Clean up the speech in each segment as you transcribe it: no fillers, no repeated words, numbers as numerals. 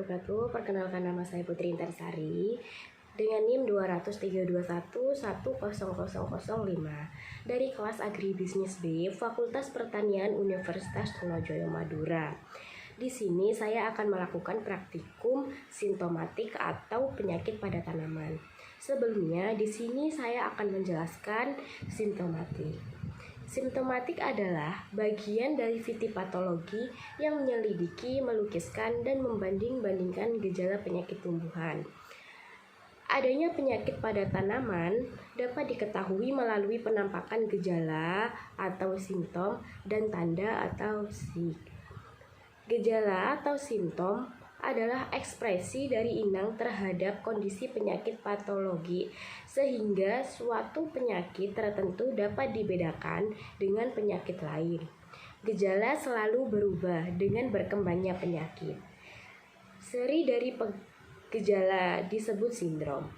wabarakatuh. Perkenalkan, nama saya Putri Intarsari dengan NIM 20321100005 dari kelas Agribisnis B, Fakultas Pertanian Universitas Trunojoyo Madura. Di sini saya akan melakukan praktikum sintomatik atau penyakit pada tanaman. Sebelumnya, di sini saya akan menjelaskan sintomatik. Simptomatik adalah bagian dari fitopatologi yang menyelidiki, melukiskan, dan membanding-bandingkan gejala penyakit tumbuhan. Adanya penyakit pada tanaman dapat diketahui melalui penampakan gejala atau simptom dan tanda atau SIG. Gejala atau simptom adalah ekspresi dari inang terhadap kondisi penyakit patologi, sehingga suatu penyakit tertentu dapat dibedakan dengan penyakit lain. Gejala selalu berubah dengan berkembangnya penyakit. Seri dari gejala disebut sindrom.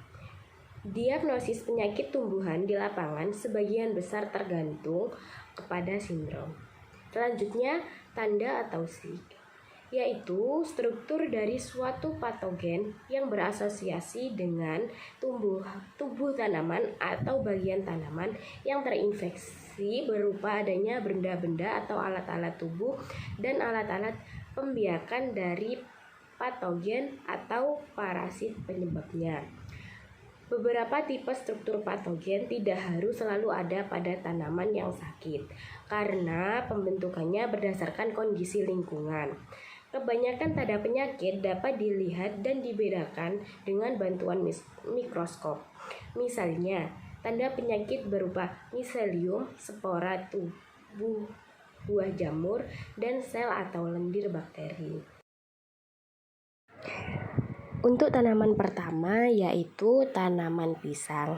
Diagnosis penyakit tumbuhan di lapangan sebagian besar tergantung kepada sindrom. Selanjutnya, tanda atau SIG, yaitu struktur dari suatu patogen yang berasosiasi dengan tubuh tanaman atau bagian tanaman yang terinfeksi berupa adanya benda-benda atau alat-alat tubuh dan alat-alat pembiakan dari patogen atau parasit penyebabnya. Beberapa tipe struktur patogen tidak harus selalu ada pada tanaman yang sakit, karena pembentukannya berdasarkan kondisi lingkungan. Kebanyakan tanda penyakit dapat dilihat dan dibedakan dengan bantuan mikroskop. Misalnya, tanda penyakit berupa miselium, spora tubuh buah jamur, dan sel atau lendir bakteri. Untuk tanaman pertama yaitu tanaman pisang.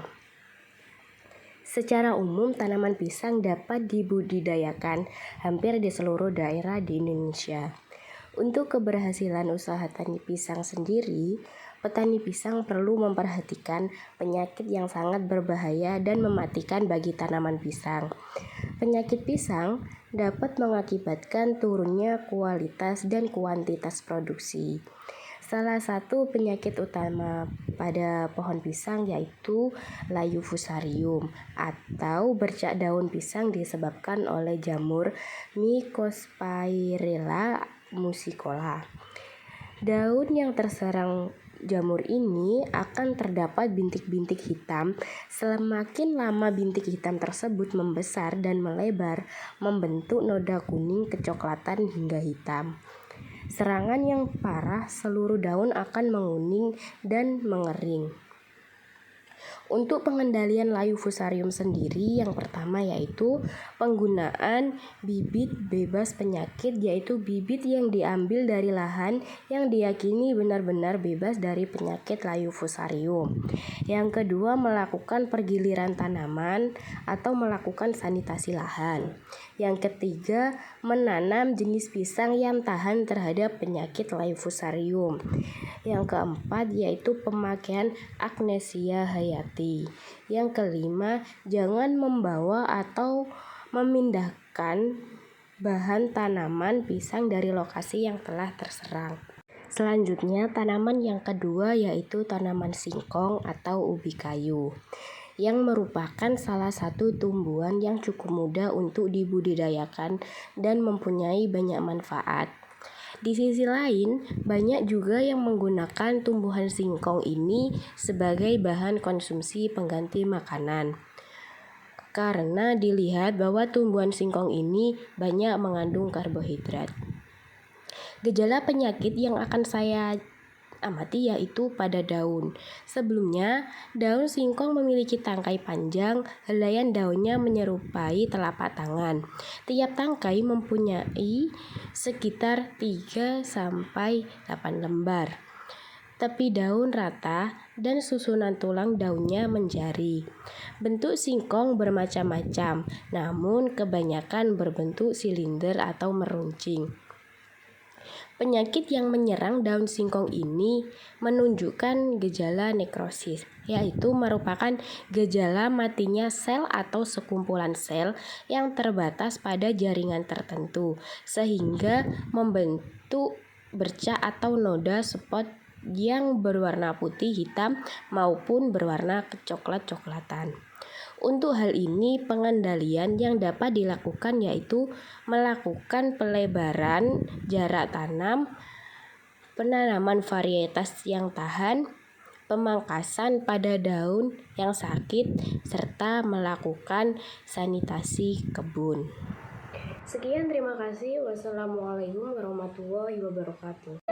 Secara umum, tanaman pisang dapat dibudidayakan hampir di seluruh daerah di Indonesia. Untuk keberhasilan usaha tani pisang sendiri, petani pisang perlu memperhatikan penyakit yang sangat berbahaya dan mematikan bagi tanaman pisang. Penyakit pisang dapat mengakibatkan turunnya kualitas dan kuantitas produksi. Salah satu penyakit utama pada pohon pisang yaitu layu fusarium atau bercak daun pisang disebabkan oleh jamur Mycosphaerella musicola. Daun yang terserang jamur ini akan terdapat bintik-bintik hitam. Semakin lama bintik hitam tersebut membesar dan melebar, membentuk noda kuning kecoklatan hingga hitam. Serangan yang parah, seluruh daun akan menguning dan mengering. Untuk pengendalian layu fusarium sendiri, yang pertama yaitu penggunaan bibit bebas penyakit, yaitu bibit yang diambil dari lahan yang diyakini benar-benar bebas dari penyakit layu fusarium. Yang kedua, melakukan pergiliran tanaman atau melakukan sanitasi lahan. Yang ketiga, menanam jenis pisang yang tahan terhadap penyakit layu fusarium. Yang keempat yaitu pemakaian Agnesia hayati. Yang kelima, jangan membawa atau memindahkan bahan tanaman pisang dari lokasi yang telah terserang. Selanjutnya, tanaman yang kedua yaitu tanaman singkong atau ubi kayu, yang merupakan salah satu tumbuhan yang cukup mudah untuk dibudidayakan dan mempunyai banyak manfaat. Di sisi lain, banyak juga yang menggunakan tumbuhan singkong ini sebagai bahan konsumsi pengganti makanan, karena dilihat bahwa tumbuhan singkong ini banyak mengandung karbohidrat. Gejala penyakit yang akan saya amati yaitu pada daun. Sebelumnya, daun singkong memiliki tangkai panjang, helaian daunnya menyerupai telapak tangan. Tiap tangkai mempunyai sekitar 3-8 lembar. Tepi daun rata dan susunan tulang daunnya menjari. Bentuk singkong bermacam-macam, namun kebanyakan berbentuk silinder atau meruncing. Penyakit yang menyerang daun singkong ini menunjukkan gejala nekrosis, yaitu merupakan gejala matinya sel atau sekumpulan sel yang terbatas pada jaringan tertentu, sehingga membentuk bercak atau noda spot yang berwarna putih, hitam, maupun berwarna kecoklat-coklatan. Untuk hal ini, pengendalian yang dapat dilakukan yaitu melakukan pelebaran jarak tanam, penanaman varietas yang tahan, pemangkasan pada daun yang sakit, serta melakukan sanitasi kebun. Sekian, terima kasih. Wassalamualaikum warahmatullahi wabarakatuh.